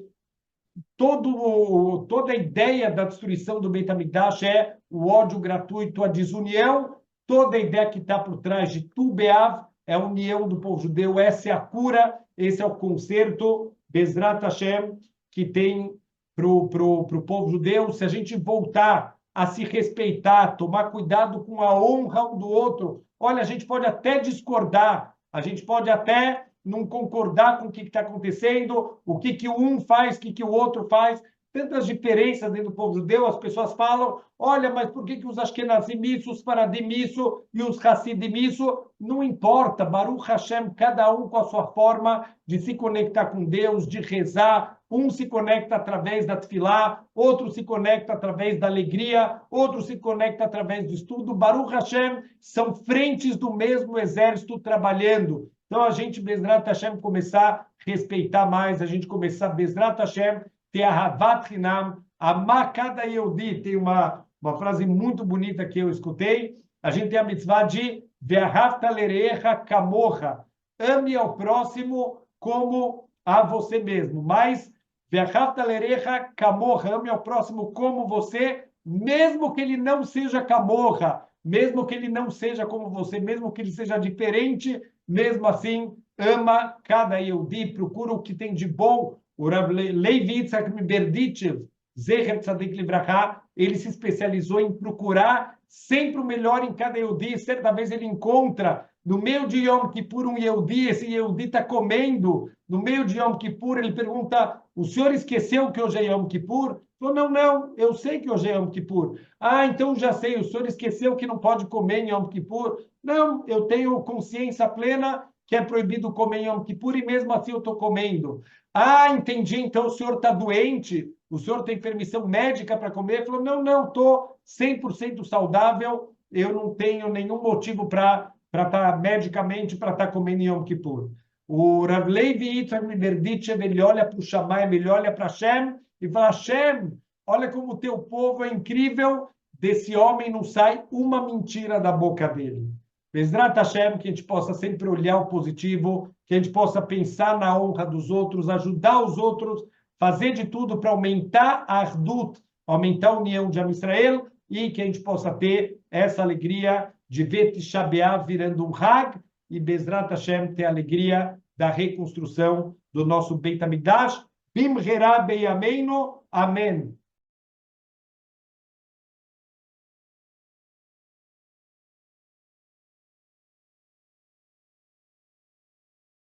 Speaker 1: Toda a ideia da destruição do Beit HaMikdash é o ódio gratuito, a desunião. Toda a ideia que está por trás de Tu B'Av é a união do povo judeu. Essa é a cura, esse é o conserto, Bezrat Hashem, que tem para o povo judeu. Se a gente voltar a se respeitar, tomar cuidado com a honra um do outro, olha, a gente pode até discordar, a gente pode até não concordar com o que está acontecendo, o que um faz, o que o outro faz, tantas diferenças dentro do povo judeu. As pessoas falam, olha, mas por que os Ashkenazim isso, os Faradim isso e os Hassidim isso? Não importa, Baruch Hashem, cada um com a sua forma de se conectar com Deus, de rezar. Um se conecta através da tefilá, outro se conecta através da alegria, outro se conecta através do estudo. Baruch Hashem, são frentes do mesmo exército trabalhando. Então, a gente, Bezrat Hashem, começar a respeitar mais, a gente começar, Bezrat Hashem, ter a Havat Hinam, amar cada Yehudi. Tem uma frase muito bonita que eu escutei. A gente tem a mitzvah de Ve'ahavta lerecha kamocha. Ame ao próximo como a você mesmo. Mas Ve'ahavta lerecha kamocha. Ame ao próximo como você, mesmo que ele não seja kamocha, mesmo que ele não seja como você, mesmo que ele seja diferente, mesmo assim, ama cada Yehudi, procura o que tem de bom. O Rav Levi Yitzhak Berditchev, Zecher Tzadik Livrachá, ele se especializou em procurar sempre o melhor em cada Yehudi. Certa vez ele encontra, no meio de Yom Kippur, um Yehudi, esse Yehudi está comendo. No meio de Yom Kippur, ele pergunta, o senhor esqueceu que hoje é Yom Kippur? Ele falou, não, eu sei que hoje é Yom Kippur. Ah, então já sei, o senhor esqueceu que não pode comer em Yom Kippur? Não, eu tenho consciência plena que é proibido comer em Yom Kippur e mesmo assim eu estou comendo. Ah, entendi, então o senhor está doente, o senhor tem permissão médica para comer? Ele falou, não, estou 100% saudável, eu não tenho nenhum motivo para estar medicamente para estar comendo em Yom Kippur. O Rav Levi Yitzhak Berditchev, ele olha para o Shamayim, ele olha para Hashem e fala, Hashem, olha como o teu povo é incrível, desse homem não sai uma mentira da boca dele. Bezrat Hashem, que a gente possa sempre olhar o positivo, que a gente possa pensar na honra dos outros, ajudar os outros, fazer de tudo para aumentar a Ardut, aumentar a união de Am Israel, e que a gente possa ter essa alegria de ver Tisha B'Av virando um Hag, e Bezrat Hashem ter a alegria da reconstrução do nosso Beit HaMikdash. Bimherá beyameinu. Amém.